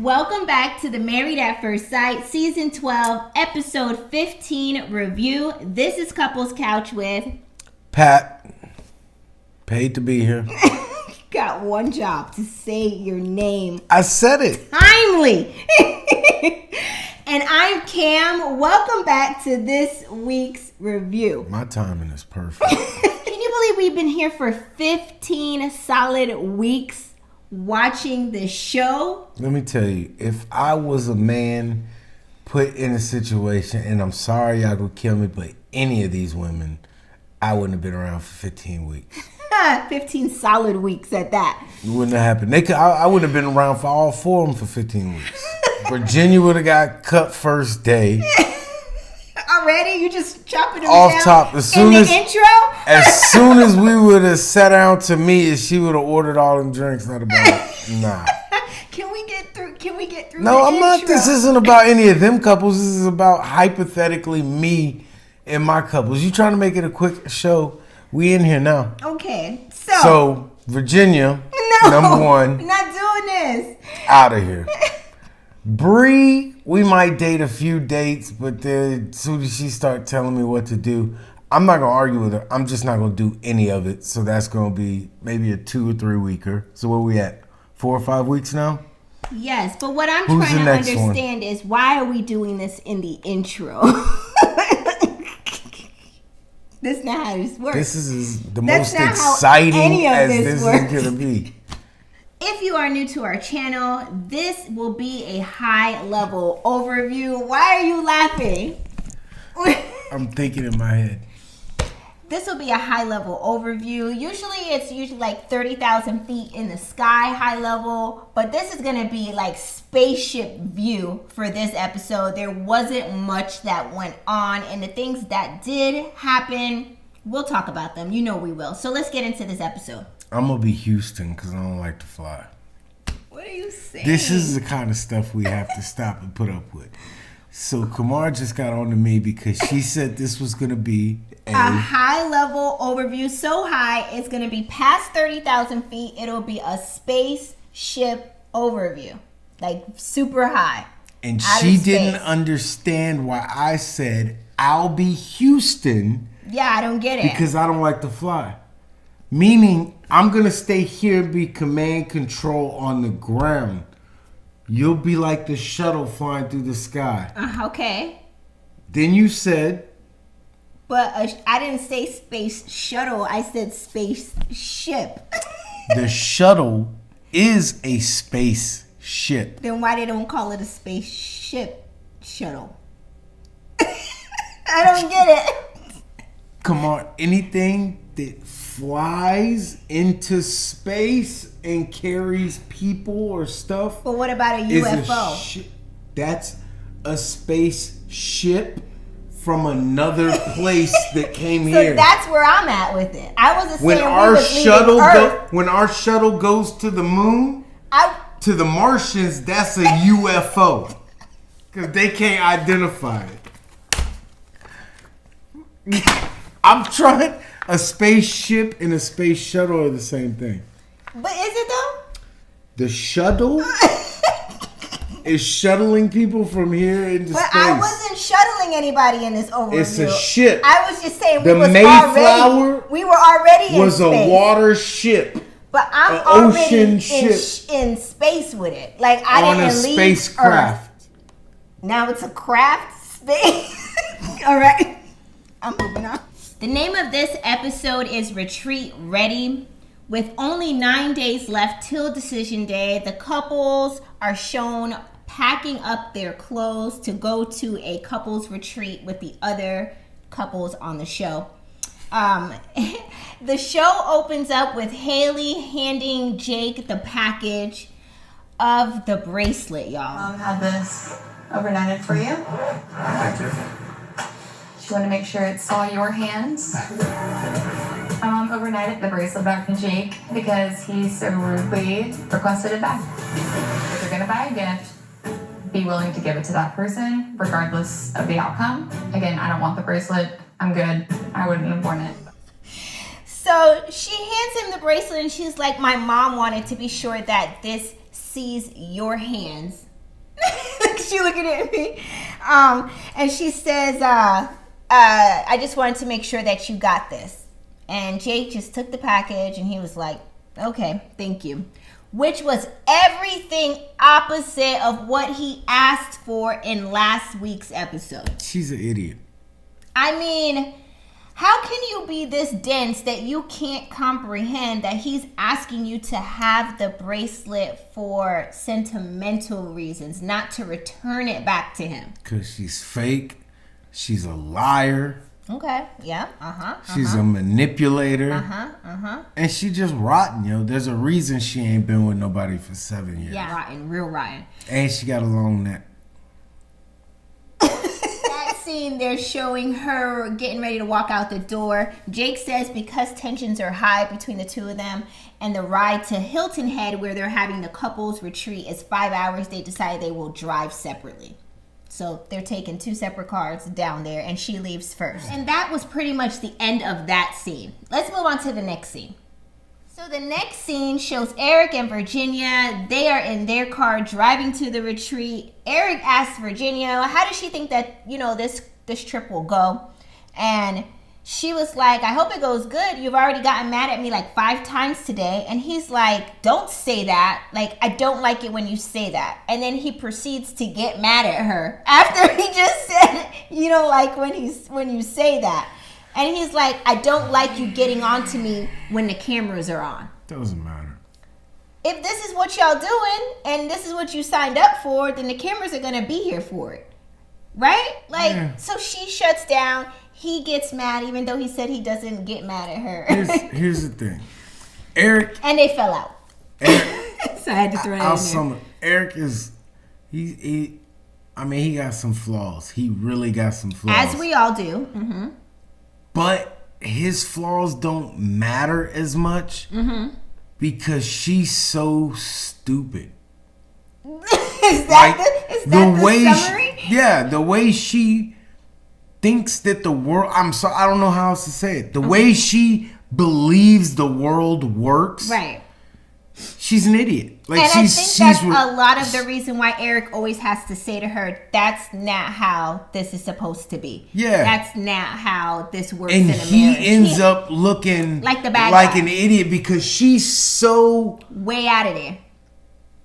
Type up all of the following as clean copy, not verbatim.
Welcome back to the Married at First Sight Season 12, Episode 15 review. This is Couples Couch with Pat. Paid to be here. Got one job, to say your name. I said it. Timely. And I'm Cam. Welcome back to this week's review. My timing is perfect. Can you believe we've been here for 15 solid weeks watching this show? Let me tell you, if I was a man put in a situation, and I'm sorry y'all gonna kill me, but any of these women, I wouldn't have been around for 15 weeks. 15 solid weeks at that. It wouldn't have happened. I wouldn't have been around for all four of them for 15 weeks. Virginia would have got cut first day. Already? You just chopping them off down top. As soon in as the intro? As soon as we would have sat down to meet, she would have ordered all them drinks. Not about it. Nah. Can we get through No, the I'm intro? not. This isn't about any of them couples. This is about hypothetically me and my couples. You trying to make it a quick show? We in here now. Okay. So Virginia, number one. We're not doing this. Out of here. Bree, we might date a few dates, but then as soon as she start telling me what to do, I'm not going to argue with her. I'm just not going to do any of it. So that's going to be maybe a 2 or 3 weeker. So where we at? 4 or 5 weeks now? Yes, but what I'm Who's trying the to next understand is why are we doing this in the intro? That's not how this works. This is the That's most not how exciting any of as this this works. is going to be. If you are new to our channel, this will be a high-level overview. Why are you laughing? I'm thinking in my head. This will be a high-level overview. It's usually like 30,000 feet in the sky, high level. But this is going to be like spaceship view for this episode. There wasn't much that went on. And the things that did happen, we'll talk about them. You know we will. So let's get into this episode. I'm going to be Houston because I don't like to fly. What are you saying? This is the kind of stuff we have to stop and put up with. So Kamar just got on to me because she said this was going to be a high-level overview. So high, it's going to be past 30,000 feet. It'll be a spaceship overview. Like super high. And she didn't understand why I said, I'll be Houston. Yeah, I don't get it. Because I don't like to fly. Meaning, I'm going to stay here and be command control on the ground. You'll be like the shuttle flying through the sky. Okay. Then you said... But I didn't say space shuttle. I said space ship. The shuttle is a space ship. Then why they don't call it a space ship shuttle? I don't get it. Come on. Anything that flies into space and carries people or stuff. But what about a UFO? That's a spaceship from another place that came here. So that's where I'm at with it. I wasn't when saying our we was shuttle Earth. when our shuttle goes to the moon, to the Martians, that's a UFO because they can't identify it. I'm trying. A spaceship and a space shuttle are the same thing. But is it though? The shuttle is shuttling people from here into space. But I wasn't shuttling anybody in this overview. It's a ship. I was just saying the Mayflower we were already was in space. a water ship. But I'm already in space with it. Like I didn't leave spacecraft. Earth. Now it's a craft space. All right. I'm moving on. The name of this episode is Retreat Ready. With only 9 days left till decision day, the couples are shown packing up their clothes to go to a couples retreat with the other couples on the show. The show opens up with Haley handing Jake the package of the bracelet, y'all. Mom had this overnighted for you. Thank you. She wanted to make sure it saw your hands. My mom overnighted the bracelet back from Jake because he so rudely requested it back. If you're gonna buy a gift, be willing to give it to that person, regardless of the outcome. Again, I don't want the bracelet. I'm good. I wouldn't have worn it. So she hands him the bracelet and she's like, my mom wanted to be sure that this sees your hands She looking at me. And she says, I just wanted to make sure that you got this. And Jake just took the package and he was like, okay, thank you. Which was everything opposite of what he asked for in last week's episode. She's an idiot. I mean, how can you be this dense that you can't comprehend that he's asking you to have the bracelet for sentimental reasons, not to return it back to him? Because she's fake. She's a liar. Okay, yeah, She's a manipulator. And she just rotten, yo. There's a reason she ain't been with nobody for 7 years. Yeah, rotten, real rotten. And she got a long neck. That scene, they're showing her getting ready to walk out the door. Jake says because tensions are high between the two of them and the ride to Hilton Head where they're having the couples retreat is 5 hours, they decided they will drive separately. So they're taking 2 separate cars down there and she leaves first. And that was pretty much the end of that scene. Let's move on to the next scene. So the next scene shows Eric and Virginia. They are in their car driving to the retreat. Eric asks Virginia, how does she think that, this trip will go? And she was like, I hope it goes good. You've already gotten mad at me like 5 times today. And he's like, don't say that. Like, I don't like it when you say that. And then he proceeds to get mad at her after he just said, you don't like when you say that. And he's like, I don't like you getting on to me when the cameras are on. Doesn't matter. If this is what y'all doing and this is what you signed up for, then the cameras are going to be here for it. Right? Like, yeah. So she shuts down. He gets mad, even though he said he doesn't get mad at her. Here's the thing. Eric. And they fell out. Eric, so I had to throw that in there. Eric is, he got some flaws. He really got some flaws. As we all do. Mm-hmm. But his flaws don't matter as much because she's so stupid. Is that the summary? The way she thinks that the world, I don't know how else to say it. The way she believes the world works. Right. She's an idiot. Like, and I think that's a lot of the reason why Eric always has to say to her, that's not how this is supposed to be. Yeah. That's not how this works and in a marriage. He ends up looking like the bad like guy. An idiot because she's so... way out of there.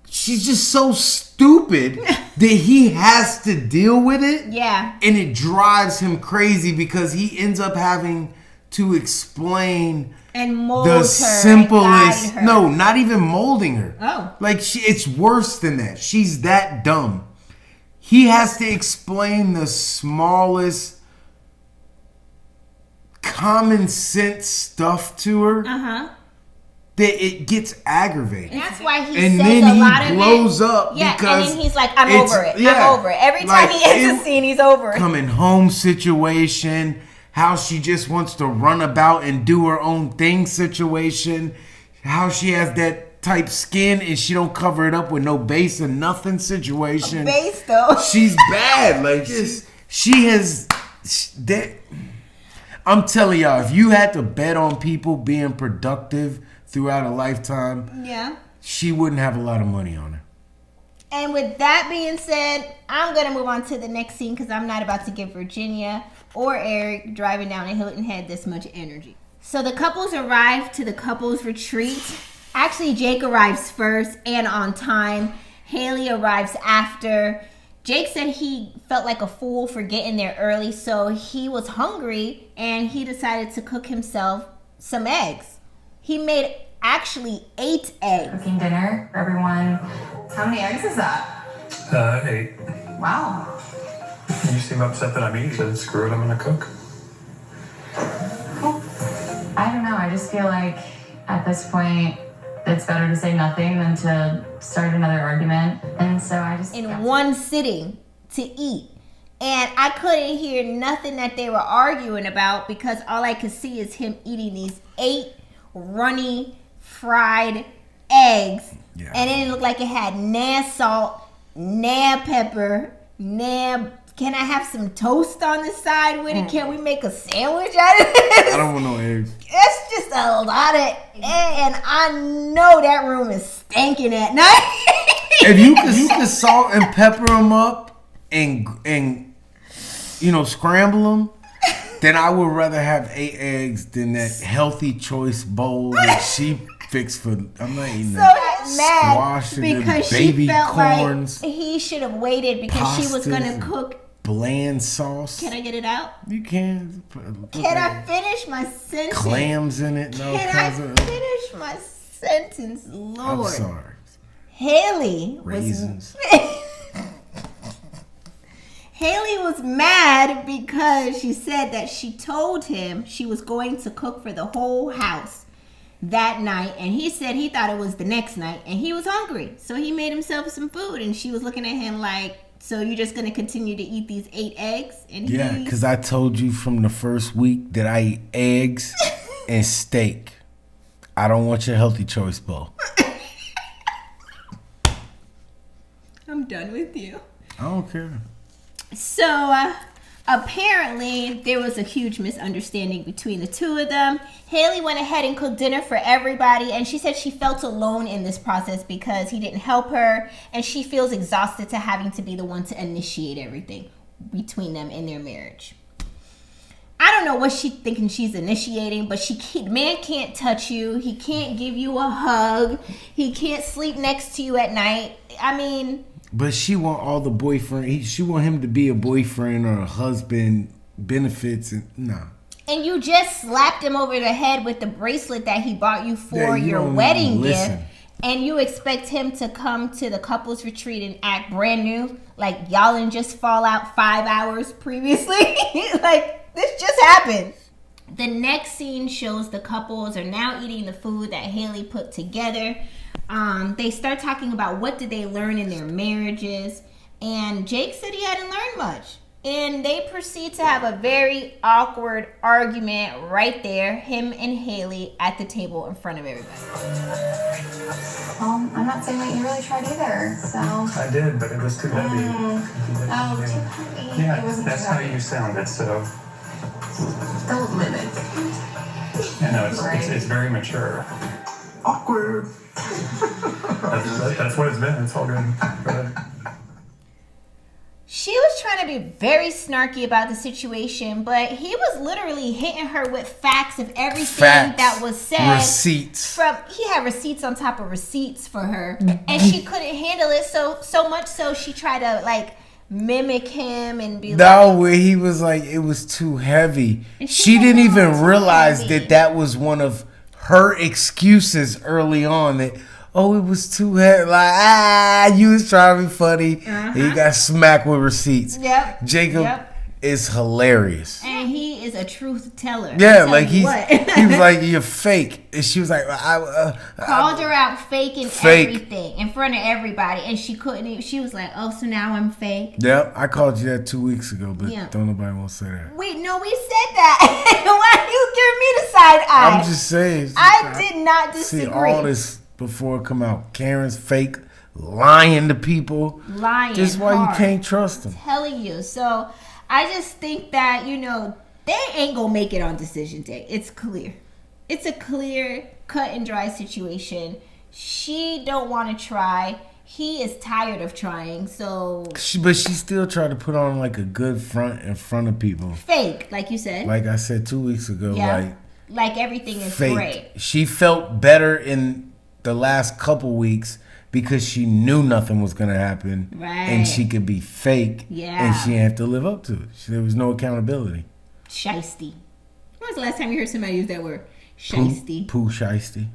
She's just so stupid that he has to deal with it. Yeah. And it drives him crazy because he ends up having to explain... and mold the her simplest, and guide her. No, not even molding her. Oh. Like, it's worse than that. She's that dumb. He has to explain the smallest common sense stuff to her. That it gets aggravating. And that's why he and says then a he lot of blows it. up yeah, because and then he's like, I'm over it. Yeah, I'm over it. Every time he ends a scene, he's over it. Coming home situation, how she just wants to run about and do her own thing situation, how she has that type skin and she don't cover it up with no base or nothing situation. Base though. She's bad. Like she has that. I'm telling y'all, if you had to bet on people being productive throughout a lifetime, yeah, she wouldn't have a lot of money on her. And with that being said, I'm going to move on to the next scene because I'm not about to give Virginia or Eric driving down a Hilton Head this much energy. So the couples arrive to the couples retreat. Actually, Jake arrives first and on time. Haley arrives after. Jake said he felt like a fool for getting there early, so he was hungry and he decided to cook himself some eggs. He made actually 8 eggs. Cooking dinner for everyone. How many eggs is that? 8. Wow. You seem upset that I'm eating. Then screw it, I'm gonna cook. Cool. I don't know. I just feel like at this point, it's better to say nothing than to start another argument. And so I just... in one sitting to eat. And I couldn't hear nothing that they were arguing about because all I could see is him eating these 8 runny fried eggs. Yeah. And it looked like it had nah salt, nah pepper, nah... Can I have some toast on the side with it? Can we make a sandwich out of this? I don't want no eggs. It's just a lot of eggs, and I know that room is stinking at night. If you could salt and pepper them up and scramble them, then I would rather have 8 eggs than that healthy choice bowl that she fixed for. I'm not eating that squash and because baby she felt corns. like he should have waited because she was gonna cook bland sauce. Can I get it out? You can. Can I finish my sentence? Clams in it. No, Can I finish my sentence, Lord? I'm sorry. Haley Raisins. Haley was mad because she said that she told him she was going to cook for the whole house that night, and he said he thought it was the next night, and he was hungry, so he made himself some food, and she was looking at him like, so you're just going to continue to eat these 8 eggs? And yeah, because I told you from the first week that I eat eggs and steak. I don't want your healthy choice bowl. I'm done with you. I don't care. So, apparently, there was a huge misunderstanding between the two of them. Haley went ahead and cooked dinner for everybody, and she said she felt alone in this process because he didn't help her, and she feels exhausted to having to be the one to initiate everything between them in their marriage. I don't know what she's thinking she's initiating, but man can't touch you. He can't give you a hug. He can't sleep next to you at night. I mean... But she want all the boyfriend. She want him to be a boyfriend or a husband, benefits, and nah. And you just slapped him over the head with the bracelet that he bought you for your wedding gift. And you expect him to come to the couples retreat and act brand new? Like y'all didn't just fall out 5 hours previously? Like, this just happened. The next scene shows the couples are now eating the food that Haley put together. They start talking about what did they learn in their marriages. And Jake said he hadn't learned much. And they proceed to have a very awkward argument right there, him and Haley at the table in front of everybody. Well, I'm not saying that you really tried either, so... I did, but it was too heavy. Oh, too heavy. Yeah, It wasn't that's too how heavy. you sounded, so... Don't mimic. You know, it's very mature. Awkward. That's what it's been. It's all good. Go ahead. She was trying to be very snarky about the situation, but he was literally hitting her with facts of everything that was said. Receipts. He had receipts on top of receipts for her, and she couldn't handle it so much so she tried to like mimic him and be where he was like it was too heavy. She didn't even realize that was one of her excuses early on that. Oh, it was too heavy. Like, you was trying to be funny. He got smacked with receipts. Yep. Jacob is hilarious. And he is a truth teller. Yeah, like he was like, you're fake. And she was like, called her out faking everything in front of everybody. And she couldn't, she was like, oh, so now I'm fake. Yep, I called you that 2 weeks ago, but don't nobody want to say that. Wait, no, we said that. Why are you giving me the side eye? I'm just saying. I did not disagree. See all this before it come out. Karen's fake, lying to people. Lying. Just why you can't trust them. I'm telling you. So I just think that, they ain't gonna make it on decision day. It's clear. It's a clear, cut and dry situation. She don't want to try. He is tired of trying, so... But she still tried to put on like a good front in front of people. Fake, like you said. Like I said 2 weeks ago. Yeah. Like everything is fake. great. She felt better in the last couple weeks because she knew nothing was going to happen. Right. And she could be fake. Yeah. And she didn't have to live up to it. There was no accountability. Shiesty. When was the last time you heard somebody use that word? Shiesty. Pooh shiesty.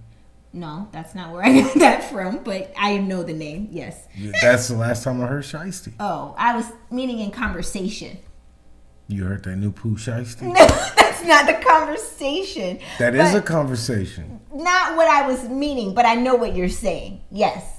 No, that's not where I got that from, but I know the name, yes. That's the last time I heard shiesty. Oh, I was meaning in conversation. You heard that new Pooh shiesty? No, that's not the conversation. That is a conversation. Not what I was meaning, but I know what you're saying. Yes.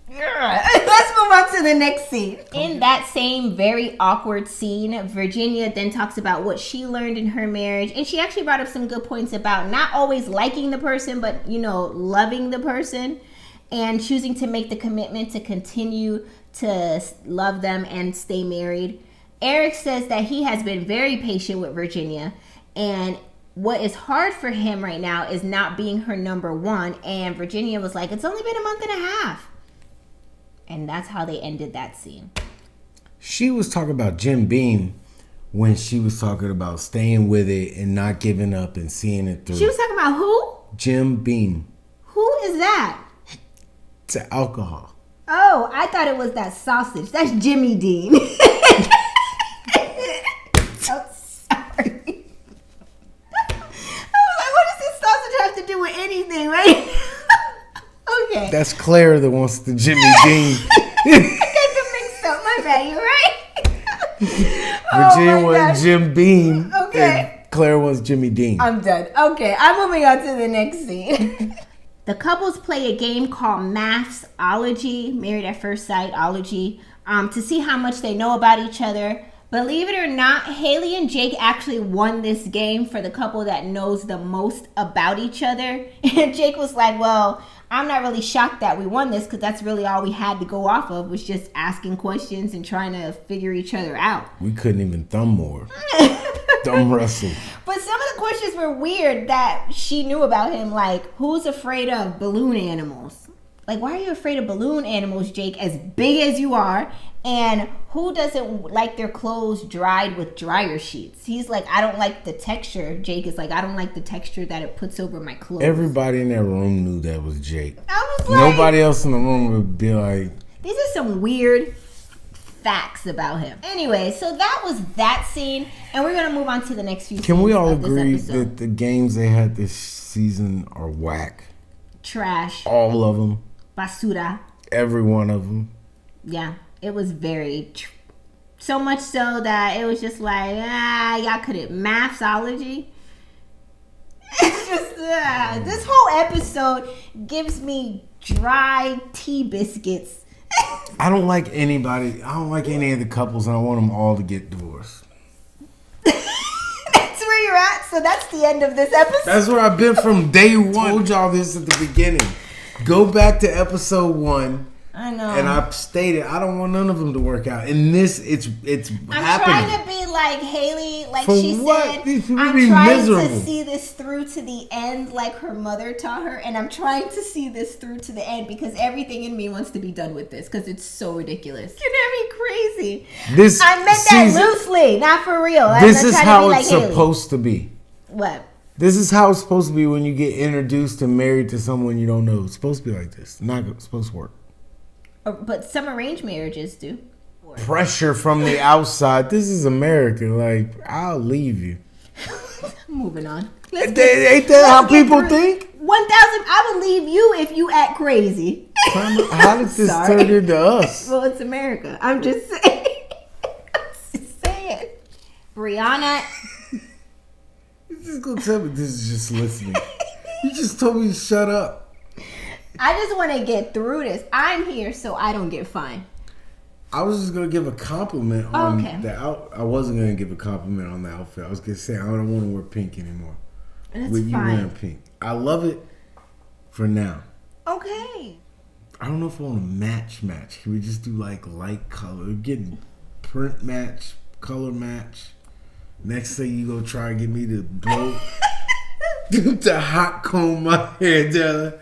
Let's move on to the next scene. In that same very awkward scene, Virginia then talks about what she learned in her marriage. And she actually brought up some good points about not always liking the person, but, loving the person and choosing to make the commitment to continue to love them and stay married. Eric says that he has been very patient with Virginia, and what is hard for him right now is not being her number one. And Virginia was like, it's only been a month and a half. And that's how they ended that scene. She was talking about Jim Beam when she was talking about staying with it and not giving up and seeing it through. She was talking about who? Jim Beam. Who is that? To alcohol. Oh, I thought it was that sausage. That's Jimmy Dean. I'm sorry. I was like, what does this sausage have to do with anything, right? Okay. That's Claire that wants the Jimmy Dean. I got them mixed up. My bad. You're right. Virginia was Jim Beam. Okay. And Claire was Jimmy Dean. I'm done. Okay, I'm moving on to the next scene. The couples play a game called Maths-ology, Married at First Sight-ology, to see how much they know about each other. Believe it or not, Haley and Jake actually won this game for the couple that knows the most about each other. And Jake was like, well, I'm not really shocked that we won this because that's really all we had to go off of was just asking questions and trying to figure each other out. We couldn't even thumb more. Thumb wrestle. But some of the questions were weird that she knew about him, like, who's afraid of balloon animals? Like, why are you afraid of balloon animals, Jake, as big as you are? And who doesn't like their clothes dried with dryer sheets? He's like, I don't like the texture. Jake is like, I don't like the texture that it puts over my clothes. Everybody in that room knew that was Jake. I was like, nobody else in the room would be like, these are some weird facts about him. Anyway, so that was that scene, and we're gonna move on to the next few. Can we all of this agree episode. that the games they had this season are whack? Trash, All of them. basura. Every one of them. Yeah, it was very so much so that it was just like, y'all couldn't. Maths-ology. It's just this whole episode gives me dry tea biscuits. I don't like anybody. I don't like any of the couples, and I want them all to get divorced. That's where you're at. So that's the end of this episode. That's where I've been from day one. I told y'all this at the beginning. Go back to episode 1. I know. And I stated I don't want none of them to work out. In this, it's I'm happening. trying to be like Haley, like For she what? said. These people I'm be trying miserable. to see this through to the end, like her mother taught her, and I'm trying to see this through to the end because everything in me wants to be done with this because it's so ridiculous. You're gonna be crazy. This I meant season, that loosely, not for real. This I'm is not trying how to be it's like Haley. supposed to be. What? This is how it's supposed to be when you get introduced and married to someone you don't know. It's supposed to be like this. Not supposed to work. But some arranged marriages do. Pressure from the outside. This is America. Like, I'll leave you. Moving on. Ain't that how people think? 1,000. I would leave you if you act crazy. How did this Sorry. turn into us? Well, it's America. I'm just saying. I'm just saying. Brianna. You just gonna tell me this is just listening. You just told me to shut up. I just want to get through this. I'm here so I don't get fined. I was just gonna give a compliment on Okay. the out. I wasn't gonna give a compliment on the outfit. I was gonna say I don't want to wear pink anymore. That's With you fine. wearing pink, I love it for now. Okay. I don't know if I want to match. Can we just do like light color? Get print match, color match. Next thing you go try and get me to blow to hot comb my hair down.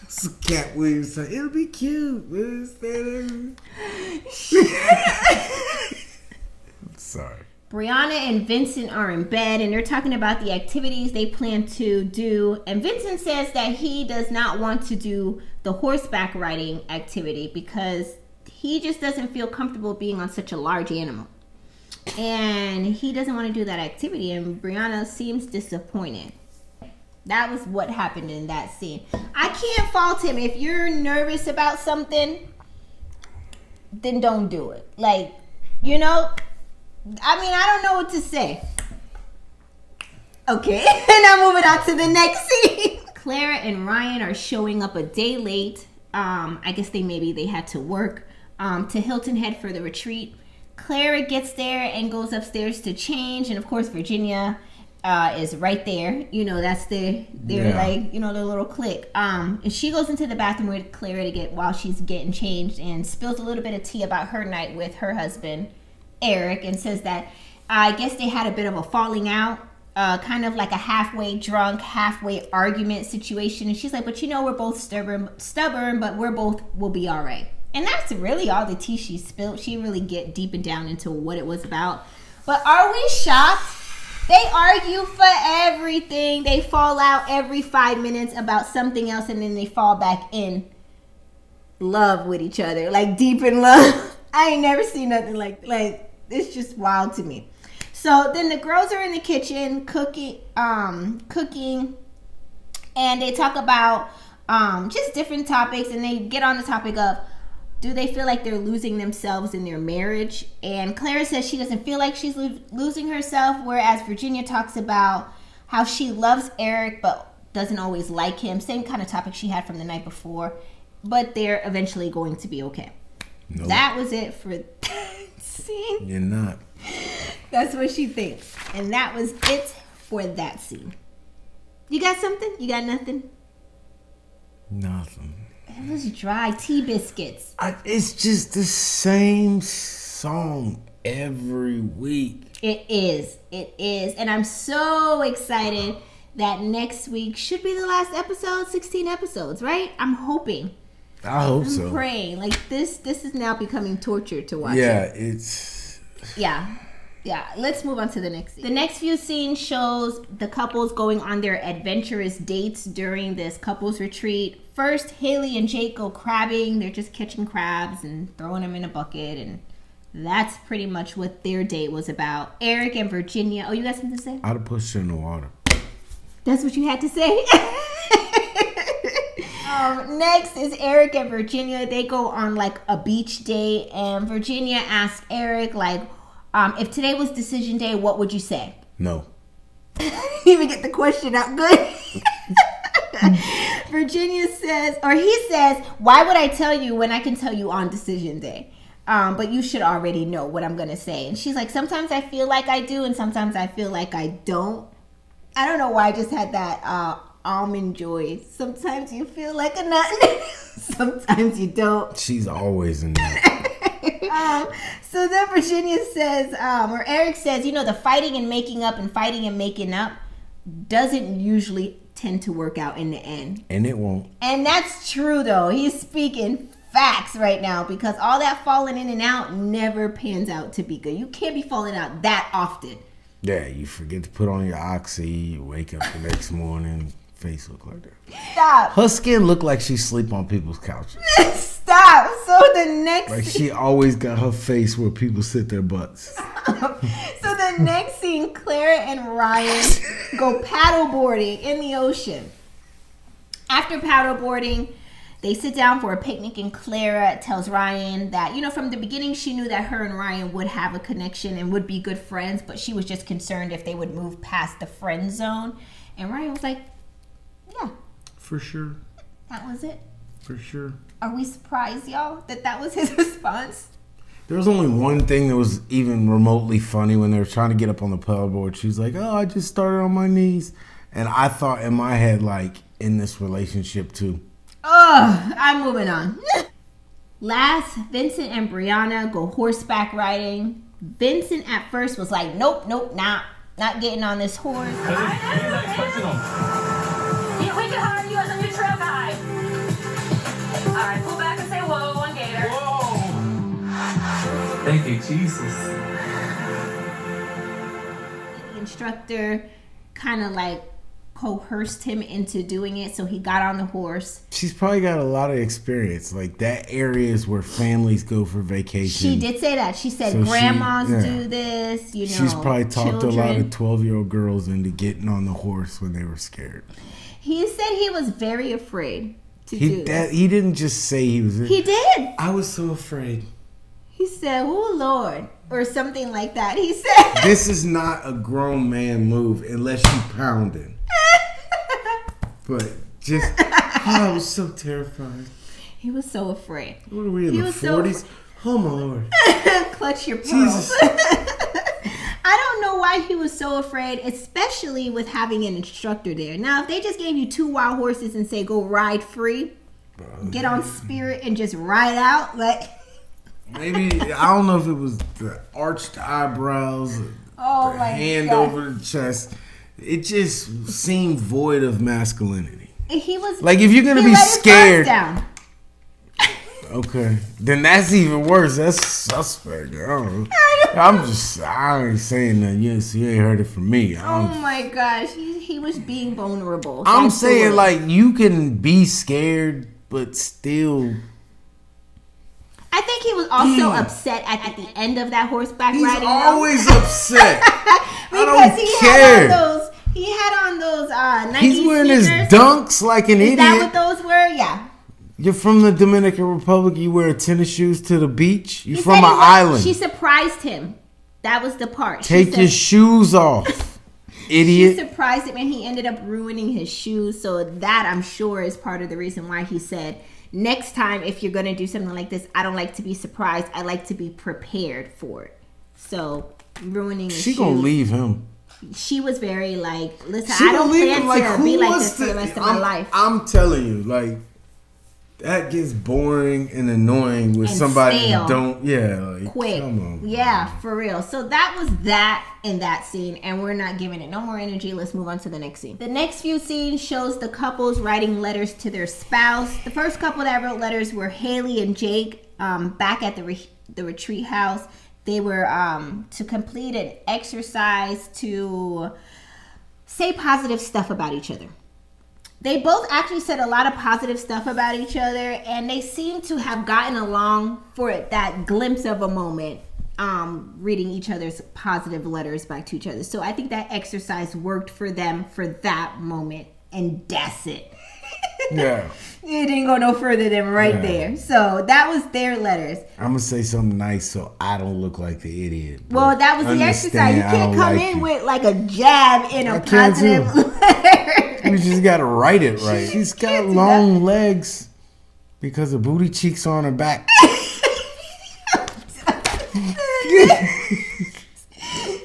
So Cat Williams like, it'll be cute. I'm sorry. Brianna and Vincent are in bed and they're talking about the activities they plan to do. And Vincent says that he does not want to do the horseback riding activity because he just doesn't feel comfortable being on such a large animal. And he doesn't want to do that activity. And Brianna seems disappointed. That was what happened in that scene. I can't fault him. If you're nervous about something, then don't do it. Like, you know, I mean, I don't know what to say. Okay, and I'm moving on to the next scene. Clara and Ryan are showing up a day late. I guess they had to work to Hilton Head for the retreat. Clara gets there and goes upstairs to change, and of course Virginia is right there. You know, that's their like, you know, their little clique. And she goes into the bathroom with Clara to get while she's getting changed and spills a little bit of tea about her night with her husband Eric and says that I guess they had a bit of a falling out, kind of like a halfway drunk, halfway argument situation. And she's like, but you know, we're both stubborn, but we'll be all right. And that's really all the tea she spilled. She really get deep and down into what it was about. But are we shocked? They argue for everything. They fall out every 5 minutes about something else, and then they fall back in love with each other, like deep in love. I ain't never seen nothing like it's just wild to me. So then the girls are in the kitchen cooking, and they talk about just different topics, and they get on the topic of, do they feel like they're losing themselves in their marriage? And Clara says she doesn't feel like she's losing herself, whereas Virginia talks about how she loves Eric but doesn't always like him. Same kind of topic she had from the night before, but they're eventually going to be okay. Nope. That was it for that scene. You're not. That's what she thinks. And that was it for that scene. You got something? You got nothing? Nothing. It was dry. Tea biscuits. It's just the same song every week. It is. It is. And I'm so excited that next week should be the last episode. 16 episodes, right? I'm hoping. I hope so. I'm praying. Like this is now becoming torture to watch. Yeah, it's... Yeah, let's move on to the next scene. The next few scenes shows the couples going on their adventurous dates during this couples retreat. First, Haley and Jake go crabbing. They're just catching crabs and throwing them in a bucket, and that's pretty much what their date was about. Eric and Virginia. Oh, you got something to say? I'd have pushed her in the water. That's what you had to say? Next is Eric and Virginia. They go on like a beach date, and Virginia asks Eric like, if today was decision day, what would you say? No. Didn't even get the question out good. Virginia says, or he says, why would I tell you when I can tell you on decision day? But you should already know what I'm going to say. And she's like, sometimes I feel like I do, and sometimes I feel like I don't. I don't know why I just had that almond joy. Sometimes you feel like a nut. Sometimes you don't. She's always a nut. So then Virginia says, or Eric says, the fighting and making up and fighting and making up doesn't usually tend to work out in the end. And it won't. And that's true, though. He's speaking facts right now, because all that falling in and out never pans out to be good. You can't be falling out that often. Yeah, you forget to put on your Oxy, you wake up the next morning, face look like that. Stop. Her skin look like she sleep on people's couches. Stop. So the next... Like she always got her face where people sit their butts. So the next scene, Clara and Ryan go paddleboarding in the ocean. After paddleboarding, they sit down for a picnic, and Clara tells Ryan that, from the beginning she knew that her and Ryan would have a connection and would be good friends, but she was just concerned if they would move past the friend zone. And Ryan was like, yeah. For sure. That was it. For sure. Are we surprised, y'all, that was his response? There was only one thing that was even remotely funny when they were trying to get up on the paddleboard. She was like, oh, I just started on my knees. And I thought in my head, like, in this relationship too. Ugh, I'm moving on. Last, Vincent and Brianna go horseback riding. Vincent at first was like, nope, not getting on this horse. He's expecting them. Yeah, we can hire you as a new trail guide. All right, pull back and say whoa on Gator. Whoa! Thank you, Jesus. The instructor kind of like coerced him into doing it, so he got on the horse. She's probably got a lot of experience. Like, that area is where families go for vacation. She did say that. She said grandmas do this, She's probably talked children. a lot of 12-year-old girls into getting on the horse when they were scared. He said he was very afraid to do this. He didn't just say he was... He did. I was so afraid. He said, oh, Lord, or something like that. He said... This is not a grown man move unless you pounding. But just... I was so terrified. He was so afraid. What are we in the 40s? Oh, my Lord. Clutch your pearls. Jesus. I don't know why he was so afraid, especially with having an instructor there. Now, if they just gave you 2 wild horses and say, go ride free, get on Spirit and just ride out, like... Maybe, I don't know if it was the arched eyebrows, the hand over the chest. It just seemed void of masculinity. He was like, if you're gonna be scared. Okay. Then that's even worse. That's suspect. I ain't saying that. Yes, you ain't heard it from me. Oh my gosh. He was being vulnerable. I'm saying, like, you can be scared, but still. I think he was also upset at the end of that horseback He's riding. He's always upset. Because he had on those Nike He's wearing sneakers. his dunks like an idiot. Is that what those were? Yeah. You're from the Dominican Republic. You wear tennis shoes to the beach. You're from an island. She surprised him. That was the part. Take your shoes off, idiot. She surprised him, and he ended up ruining his shoes. So that, I'm sure, is part of the reason why he said, next time, if you're going to do something like this, I don't like to be surprised. I like to be prepared for it. So ruining his shoes. She gonna leave him. She was very like, listen, I don't plan to be like this for the rest of my life. I'm telling you, like, that gets boring and annoying with and somebody stale. who don't, like, quick. Come on. Yeah, for real. So that was that in that scene, and we're not giving it no more energy. Let's move on to the next scene. The next few scenes shows the couples writing letters to their spouse. The first couple that wrote letters were Haley and Jake back at the retreat house. They were to complete an exercise to say positive stuff about each other. They both actually said a lot of positive stuff about each other, and they seem to have gotten along for that glimpse of a moment, reading each other's positive letters back to each other. So I think that exercise worked for them for that moment, and that's it. Yeah. It didn't go no further than right there. So that was their letters. I'm going to say something nice so I don't look like the idiot. Well, that was the exercise. You can't come in with like a jab in a positive letter. You just got to write it right. She's got long legs because the booty cheeks on her back.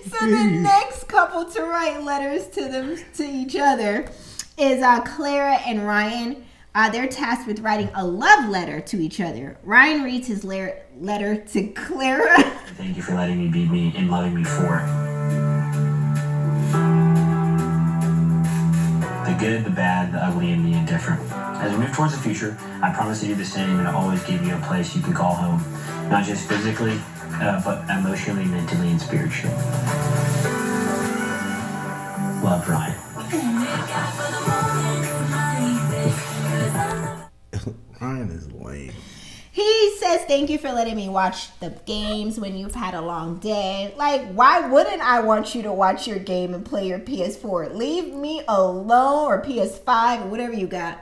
So the next couple to write letters to each other is Clara and Ryan. They're tasked with writing a love letter to each other. Ryan reads his letter to Clara. Thank you for letting me be me and loving me for it. The good, the bad, the ugly, and the indifferent. As we move towards the future, I promise to do the same and to always give you a place you can call home. Not just physically, but emotionally, mentally, and spiritually. Love, Ryan. Ryan is lame. He says, thank you for letting me watch the games when you've had a long day. Like, why wouldn't I want you to watch your game and play your PS4? Leave me alone, or PS5 or whatever you got.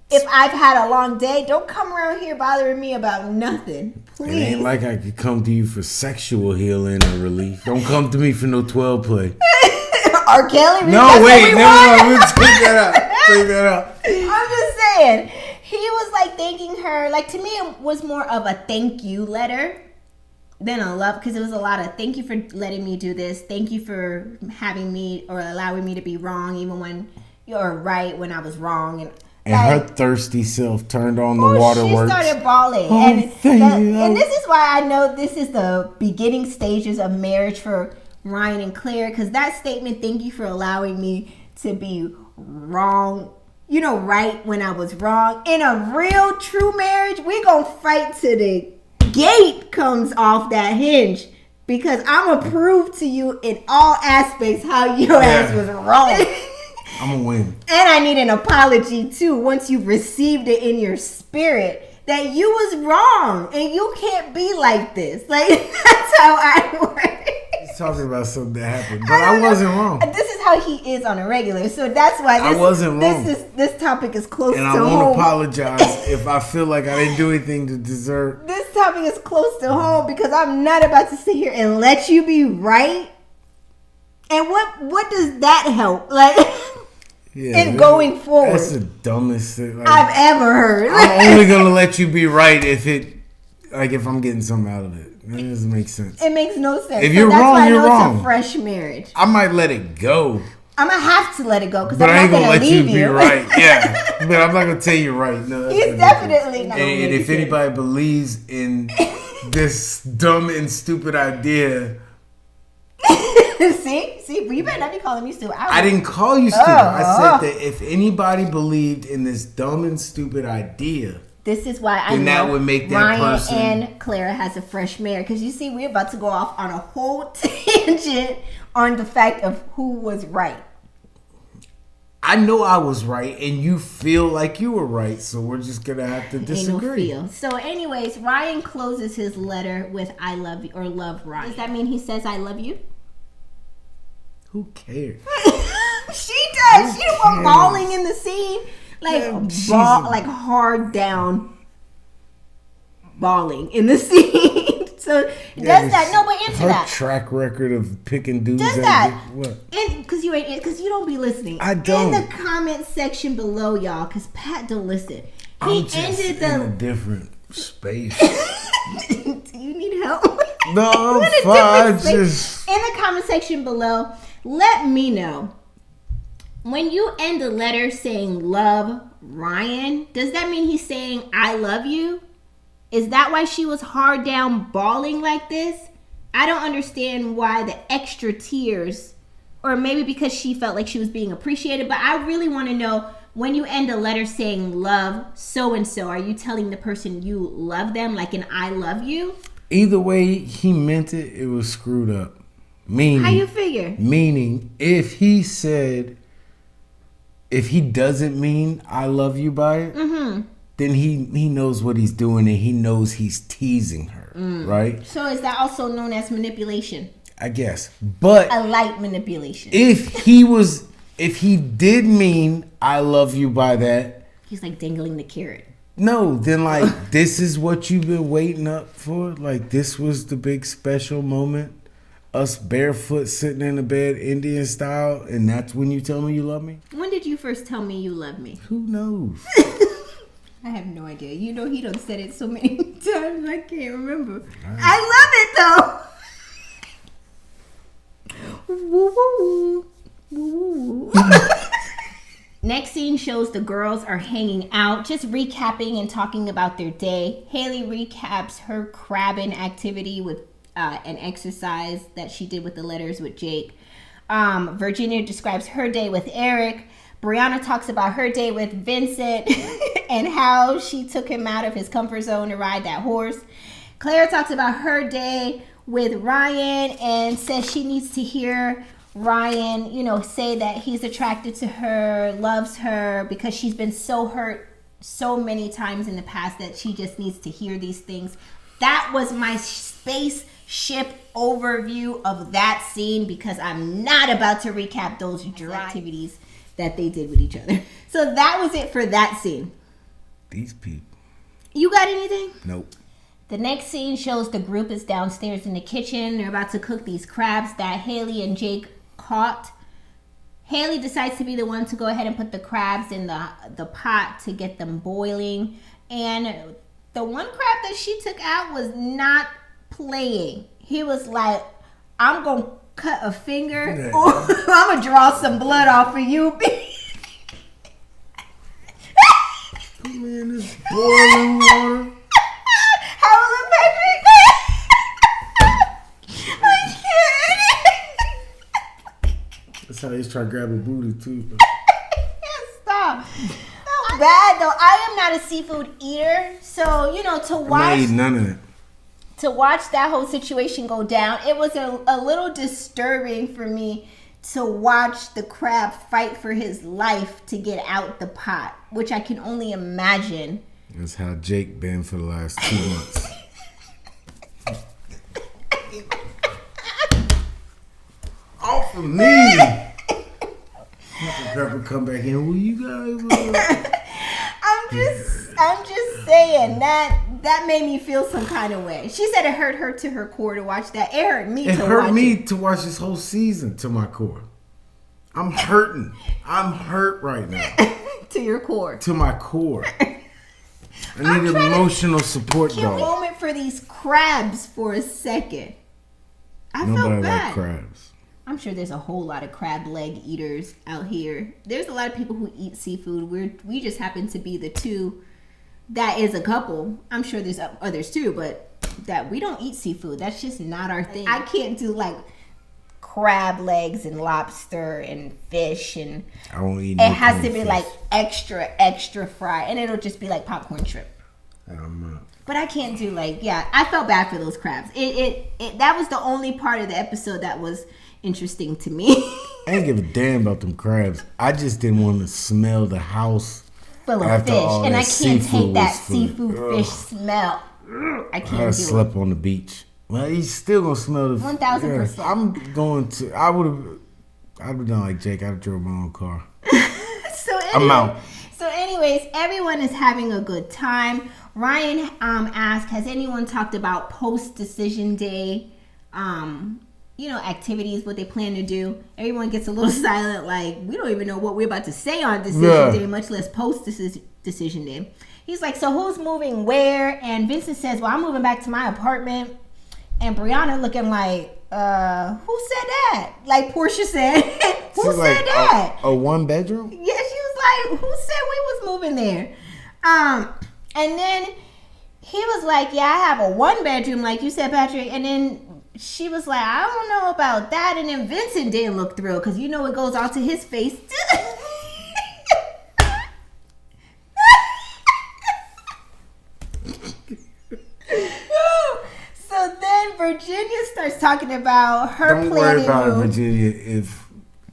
If I've had a long day, don't come around here bothering me about nothing. Please. It ain't like I could come to you for sexual healing or relief. Don't come to me for no 12 play. R. Kelly? No, wait. No. Take that out. I'm just saying. He was like thanking her. Like, to me, it was more of a thank you letter than a love, because it was a lot of thank you for letting me do this. Thank you for having me or allowing me to be wrong, even when you're right when I was wrong. And her thirsty self turned on the waterworks. She started bawling. And this is why I know this is the beginning stages of marriage for Ryan and Claire, because that statement, thank you for allowing me to be wrong, right when I was wrong. In a real true marriage, we gonna fight till the gate comes off that hinge, because I'm gonna prove to you in all aspects how your ass was wrong. I'm gonna win. And I need an apology too, once you've received it in your spirit, that you was wrong and you can't be like this. Like, that's how I work. He's talking about something that happened, but I wasn't wrong. This is how he is on a regular, so that's why I wasn't wrong. This topic is close to home. And I won't apologize if I feel like I didn't do anything to deserve. This topic is close to home, because I'm not about to sit here and let you be right. And what does that help? Like, and going forward, that's the dumbest thing I've ever heard. I'm only gonna let you be right if I'm getting something out of it. That doesn't make sense. It makes no sense. If you're wrong, you're wrong. It's a fresh marriage. I might let it go. I'm gonna have to let it go, because but I ain't gonna let you be right. Yeah, but I'm not gonna tell you right. No, he's definitely not. And if anybody believes in this dumb and stupid idea. See, you better not be calling me stupid. I didn't call you stupid. I said that if anybody believed in this dumb and stupid idea, This is why I then know that would make that Ryan person and Clara has a fresh mare. Because you see, we're about to go off on a whole tangent on the fact of who was right. I know I was right, and you feel like you were right, so we're just gonna have to disagree. Ain't no feel. So, anyways, Ryan closes his letter with "I love you" or "Love Ryan." Does that mean he says "I love you"? Who cares? She does. She was bawling in the scene, like Yeah, like hard down, bawling in the scene. So does that? No, but answer her that. track record of picking dudes. Does that? What? Because you don't be listening. I don't. In the comment section below, y'all, because Pat don't listen. I'm just in a different space. Do you need help? No, I'm In a fine. different space. In the comment section below, let me know. When you end a letter saying "love Ryan," does that mean he's saying "I love you"? Is that why she was hard down bawling like this? I don't understand why the extra tears, or maybe because she felt like she was being appreciated. But I really want to know, when you end a letter saying "love so and so," are you telling the person you love them, like an "I love you"? Either way he meant it, it was screwed up. Meaning, How you figure? Meaning, if he doesn't mean "I love you" by it, then he knows what he's doing, and he knows he's teasing her, right? So is that also known as manipulation? I guess. But A light manipulation. if he did mean "I love you" by that, He's like dangling the carrot. no, then like this is what you've been waiting up for. Like this was the big special moment. Us barefoot sitting in the bed, Indian style, and that's when you tell me you love me? When did you first tell me you love me? Who knows? I have no idea. You know he done said it so many times I can't remember. I love it though. Woo woo woo. Next scene shows the girls are hanging out, just recapping and talking about their day. Haley recaps her crabbing activity with an exercise that she did with the letters with Jake. Virginia describes her day with Eric. Brianna talks about her day with Vincent and how she took him out of his comfort zone to ride that horse. Claire talks about her day with Ryan and says she needs to hear Ryan, say that he's attracted to her, loves her, because she's been so hurt so many times in the past that she just needs to hear these things. That was my spaceship overview of that scene, because I'm not about to recap those activities that they did with each other. So that was it for that scene. These people. You got anything? Nope. The next scene shows the group is downstairs in the kitchen. They're about to cook these crabs that Haley and Jake caught. Haley decides to be the one to go ahead and put the crabs in the pot to get them boiling. And the one crab that she took out was not playing. He was like, I'm going to cut a finger, or I'm going to draw some blood off of you. Man, this boiling water. Howlin' Patrick. I can't. That's how they try to grab a booty too. Stop. That was bad though. I am not a seafood eater, so to watch. I ain't none of it. To watch that whole situation go down, it was a little disturbing for me to watch the crab fight for his life to get out the pot, which I can only imagine. That's how Jake been for the last 2 months. Off of me! Mr. Pepper come back in. Well, you guys. I'm just saying that made me feel some kind of way. She said it hurt her to her core to watch that. It hurt me. To watch this whole season to my core. I'm hurting. I'm hurt right now. To your core. To my core. I need emotional support, Cute dog. moment for these crabs for a second. I felt Nobody bad. like crabs. I'm sure there's a whole lot of crab leg eaters out here. There's a lot of people who eat seafood. We just happen to be the two that is a couple. I'm sure there's others too, but that we don't eat seafood. That's just not our thing. I can't do like crab legs and lobster and fish, and I won't eat. it has to be like extra fry, and it'll just be like popcorn shrimp. But I can't do I felt bad for those crabs. That was the only part of the episode that was interesting to me. I ain't give a damn about them crabs. I just didn't want to smell the house full of fish, and I can't take that seafood fish smell. I can't do it. I slept on the beach. Well, he's still gonna smell the 1000%. I'm going to. I'd have done like Jake. I'd have drove my own car. I'm out. So, anyways, everyone is having a good time. Ryan asked, has anyone talked about post-decision day, activities, what they plan to do? Everyone gets a little silent, like, we don't even know what we're about to say on decision day, much less post-decision day. He's like, so who's moving where? And Vincent says, well, I'm moving back to my apartment. And Brianna looking like, who said that? Like Portia said, who said that? A one bedroom? Yeah, she was like, who said we was moving there? And then he was like, yeah, I have a one bedroom, like you said, Patrick. And then she was like, I don't know about that. And then Vincent didn't look thrilled because it goes out to his face. So then Virginia starts talking about her planning. Don't worry about it, Virginia.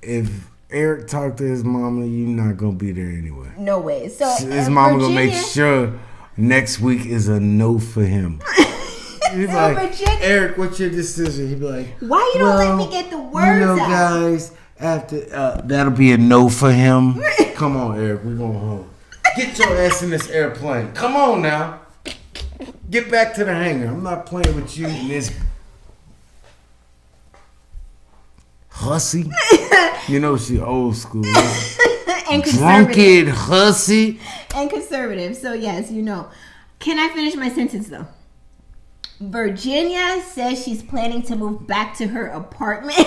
If Eric talked to his mama, you're not gonna be there anyway. No way. So his mama gonna make sure next week is a no for him. He's like, Virginia, Eric, what's your decision? He'd be like, why you don't let me get the words out? Guys, after that'll be a no for him. Come on, Eric, we're going home. Get your ass in this airplane. Come on now. Get back to the hangar. I'm not playing with you in this hussy. She old school. And drunken hussy. And conservative. So yes, Can I finish my sentence though? Virginia says she's planning to move back to her apartment.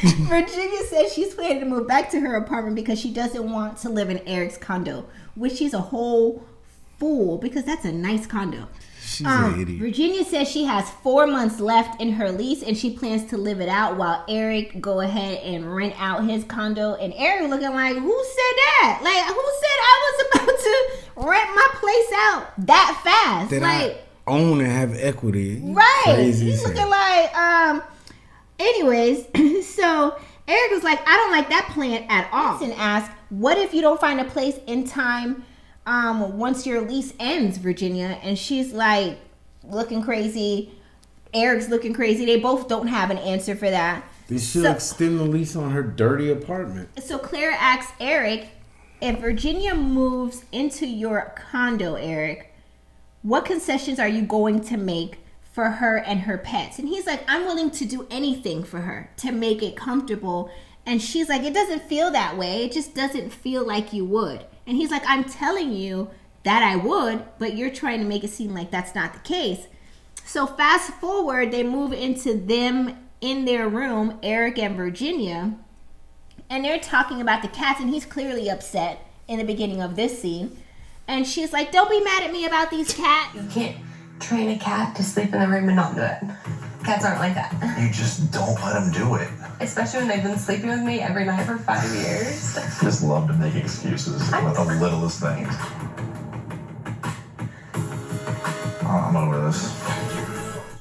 Virginia says she's planning to move back to her apartment because she doesn't want to live in Eric's condo, which she's a whole fool because that's a nice condo. She's an idiot. Virginia says she has 4 months left in her lease and she plans to live it out while Eric go ahead and rent out his condo. And Eric looking like, who said that? Like, who said I was about to rent my place out that fast? That I own and have equity. Right. Crazy. He's looking like, anyways, so Eric was like, I don't like that plan at all. And asked, what if you don't find a place in time once your lease ends, Virginia? And she's like looking crazy. Eric's looking crazy. They both don't have an answer for that. They should extend the lease on her dirty apartment. So Claire asks Eric, if Virginia moves into your condo, Eric, what concessions are you going to make for her and her pets? And he's like, I'm willing to do anything for her to make it comfortable. And she's like, it doesn't feel that way. It just doesn't feel like you would. And he's like, I'm telling you that I would, but you're trying to make it seem like that's not the case. So fast forward, they move into them in their room, Eric and Virginia, and they're talking about the cats, and he's clearly upset in the beginning of this scene. And she's like, don't be mad at me about these cats. You can't train a cat to sleep in the room and not do it. Cats aren't like that. You just don't let them do it. Especially when they've been sleeping with me every night for 5 years. Just love to make excuses with the littlest things. I'm over this.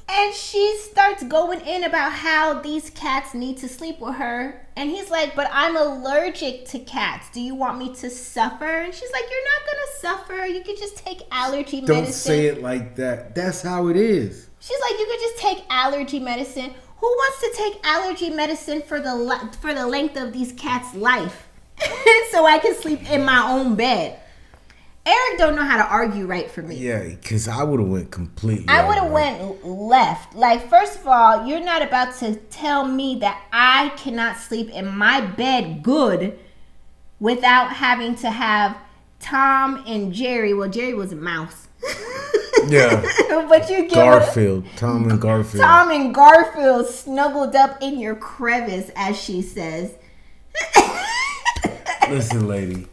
And she starts going in about how these cats need to sleep with her. And he's like, but I'm allergic to cats. Do you want me to suffer? And she's like, you're not going to suffer. You could just take allergy medicine. Don't say it like that. That's how it is. She's like, you could just take allergy medicine. Who wants to take allergy medicine for the length of these cats' life? So I can sleep in my own bed. Eric don't know how to argue right for me. Yeah, because I would have went completely. I would have went left. Like, first of all, you're not about to tell me that I cannot sleep in my bed good without having to have Tom and Jerry. Well, Jerry was a mouse. Yeah. But you get Garfield. Tom and Garfield. Tom and Garfield snuggled up in your crevice, as she says. Listen, lady.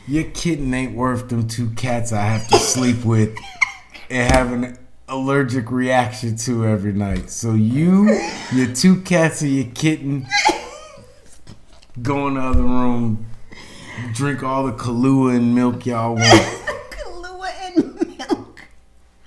Your kitten ain't worth them 2 cats I have to sleep with and have an allergic reaction to every night. So your 2 cats and your kitten go in the other room Drink all the Kahlua and milk y'all want. Kahlua and milk.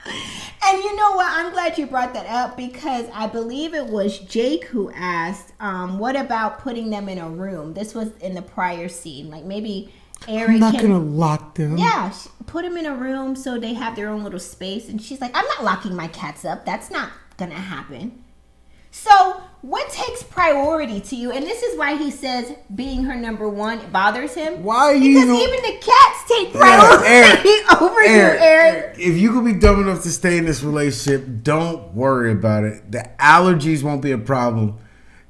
And you know what? I'm glad you brought that up because I believe it was Jake who asked, what about putting them in a room? This was in the prior scene. Like maybe Eric I'm not gonna lock them. Yeah, put them in a room so they have their own little space. And she's like, I'm not locking my cats up. That's not gonna happen. So what takes priority to you? And this is why he says being her number one bothers him. Why you? Because even the cats take priority over you, Eric. If you could be dumb enough to stay in this relationship, don't worry about it. The allergies won't be a problem.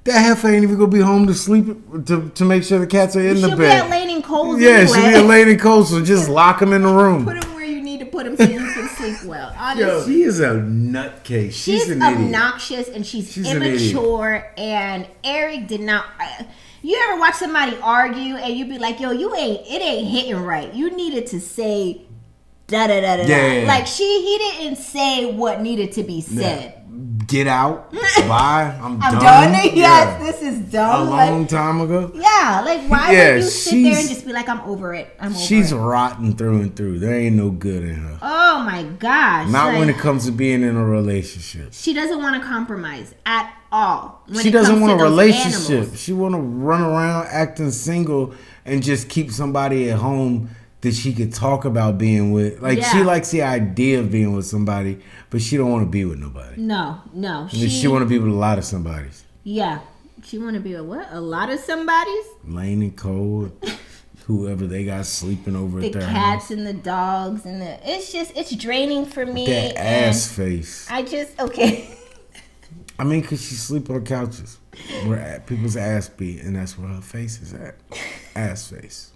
That heifer ain't even gonna be home to sleep to make sure the cats are in the bed. She'll be at Lane and Cole's Yeah, anyway. she'll be at Lane and Cole's, so just lock them in the room. Put them where you need to put them so you can sleep well. Honestly. Yo, she is a nutcase. She's an idiot. Obnoxious and she's immature. And Eric did not. You ever watch somebody argue and you be like, "Yo, it ain't hitting right. You needed to say da da da da." Yeah. Like he didn't say what needed to be said. Yeah. Get out. Bye. I'm done. Yes, yeah. This is dumb. A long time ago. Yeah, like why would you sit there and just be like, I'm over it. She's rotten through and through. There ain't no good in her. Oh my gosh. Not when it comes to being in a relationship. She doesn't want to compromise at all. She doesn't want a relationship. Animals. She want to run around acting single and just keep somebody at home that she could talk about being with. Like she likes the idea of being with somebody, but she don't want to be with nobody. No. She want to be with a lot of somebodies. Yeah. She want to be with what? A lot of somebodies? Lane and Cole, whoever they got sleeping over at their house. The cats and the dogs and it's draining for me. That ass face. Okay. I mean, because she sleep on couches where people's ass be, and that's where her face is at. Ass face.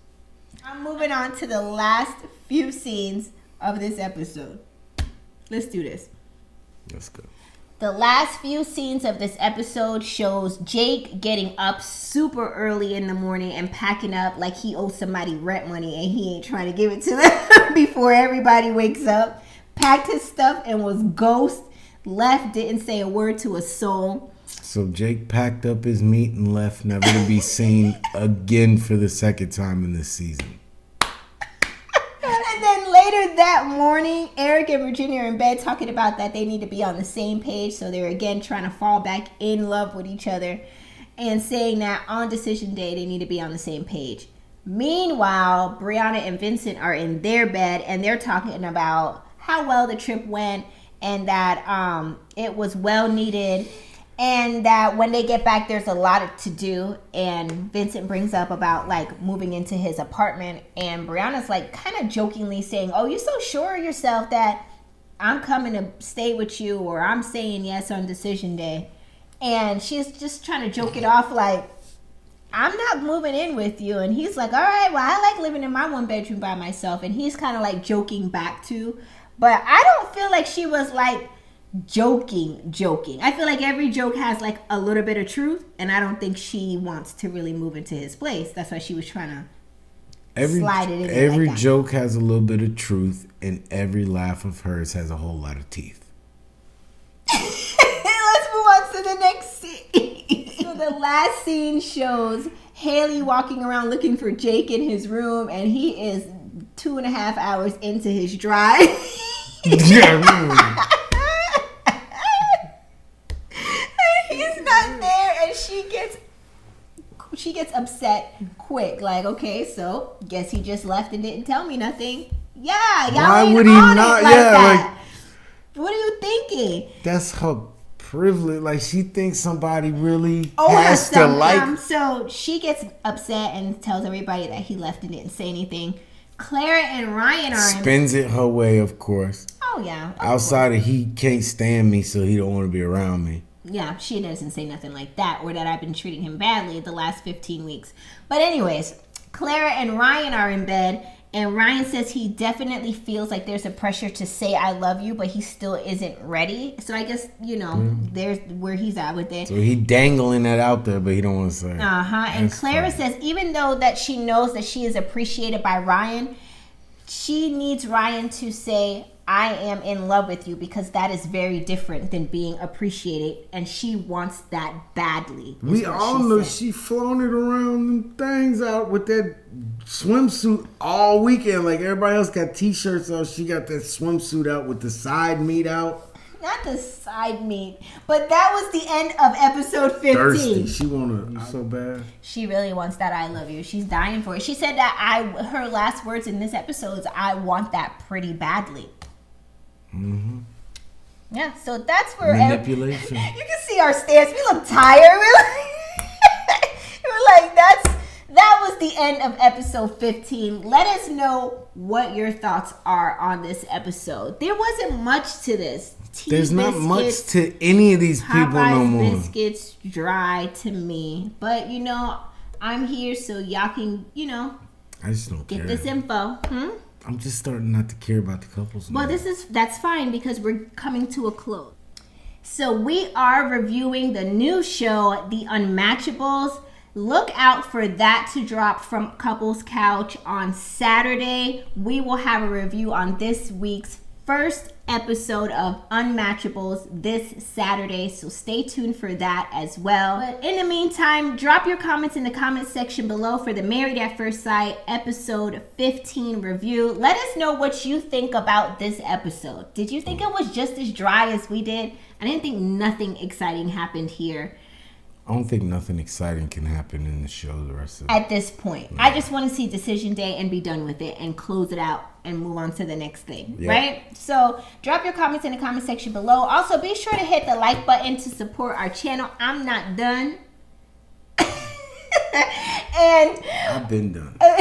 I'm moving on to the last few scenes of this episode. Let's do this. Let's go. The last few scenes of this episode shows Jake getting up super early in the morning and packing up like he owes somebody rent money and he ain't trying to give it to them before everybody wakes up. Packed his stuff and was ghost. Left, didn't say a word to a soul. So Jake packed up his meat and left, never to be seen again for the second time in this season. And then later that morning, Eric and Virginia are in bed talking about that they need to be on the same page. So they're again trying to fall back in love with each other and saying that on decision day, they need to be on the same page. Meanwhile, Brianna and Vincent are in their bed and they're talking about how well the trip went and that it was well needed. And that when they get back, there's a lot to do. And Vincent brings up about like moving into his apartment. And Brianna's like kind of jokingly saying, oh, you're so sure of yourself that I'm coming to stay with you or I'm saying yes on decision day. And she's just trying to joke it off like, I'm not moving in with you. And he's like, all right, well, I like living in my one bedroom by myself. And he's kind of like joking back too. But I don't feel like she was like, joking. I feel like every joke has like a little bit of truth, and I don't think she wants to really move into his place. That's why she was trying to slide it in. Every like joke has a little bit of truth, and every laugh of hers has a whole lot of teeth. Let's move on to the next scene. So the last scene shows Haley walking around looking for Jake in his room, and he is 2.5 hours into his drive. Yeah. He's not there, and she gets upset quick. Like, okay, so guess he just left and didn't tell me nothing. Yeah, y'all why ain't would he on not? It like that. Like, what are you thinking? That's her privilege. Like she thinks somebody really has to like. So she gets upset and tells everybody that he left and didn't say anything. Clara and Ryan are spins it her way, of course. Oh yeah. Outside of he can't stand me, so he don't want to be around me. Yeah, she doesn't say nothing like that, or that I've been treating him badly the last 15 weeks. But anyways, Clara and Ryan are in bed, and Ryan says he definitely feels like there's a pressure to say I love you, but he still isn't ready. So I guess, there's where he's at with it. So he dangling that out there, but he don't want to say it. And Clara says even though that she knows that she is appreciated by Ryan, she needs Ryan to say, I am in love with you, because that is very different than being appreciated, and she wants that badly. We all know she flown it around and things out with that swimsuit all weekend. Like everybody else got t-shirts out, she got that swimsuit out with the side meat out. Not the side meat, but that was the end of episode 15. Thirsty. She wanted you so bad. She really wants that I love you. She's dying for it. She said that her last words in this episode is, I want that pretty badly. Mm-hmm. Yeah, so that's where manipulation. You can see our stance. We look tired. We're like, that was the end of episode 15. Let us know what your thoughts are on this episode. There wasn't much to this. There's not much to any of these people no more. Biscuits dry to me, but I'm here so y'all can I just don't get care. this info. I'm just starting not to care about the couples. Well, that's fine because we're coming to a close. So we are reviewing the new show, The Unmatchables. Look out for that to drop from Couples Couch on Saturday. We will have a review on this week's first episode of Unmatchables this Saturday, so stay tuned for that as well. But in the meantime, drop your comments in the comment section below for the Married at First Sight episode 15 review. Let us know what you think about this episode. Did you think it was just as dry as we did? I didn't think nothing exciting happened here. I don't think nothing exciting can happen in the show the rest of at this point. I just want to see decision day and be done with it and close it out and move on to the next thing, right? So drop your comments in the comment section below. Also, be sure to hit the like button to support our channel. I'm not done. And I've been done. And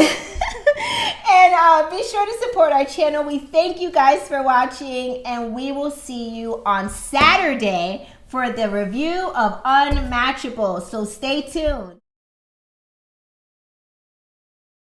be sure to support our channel. We thank you guys for watching, and we will see you on Saturday for the review of Unmatchables. So stay tuned.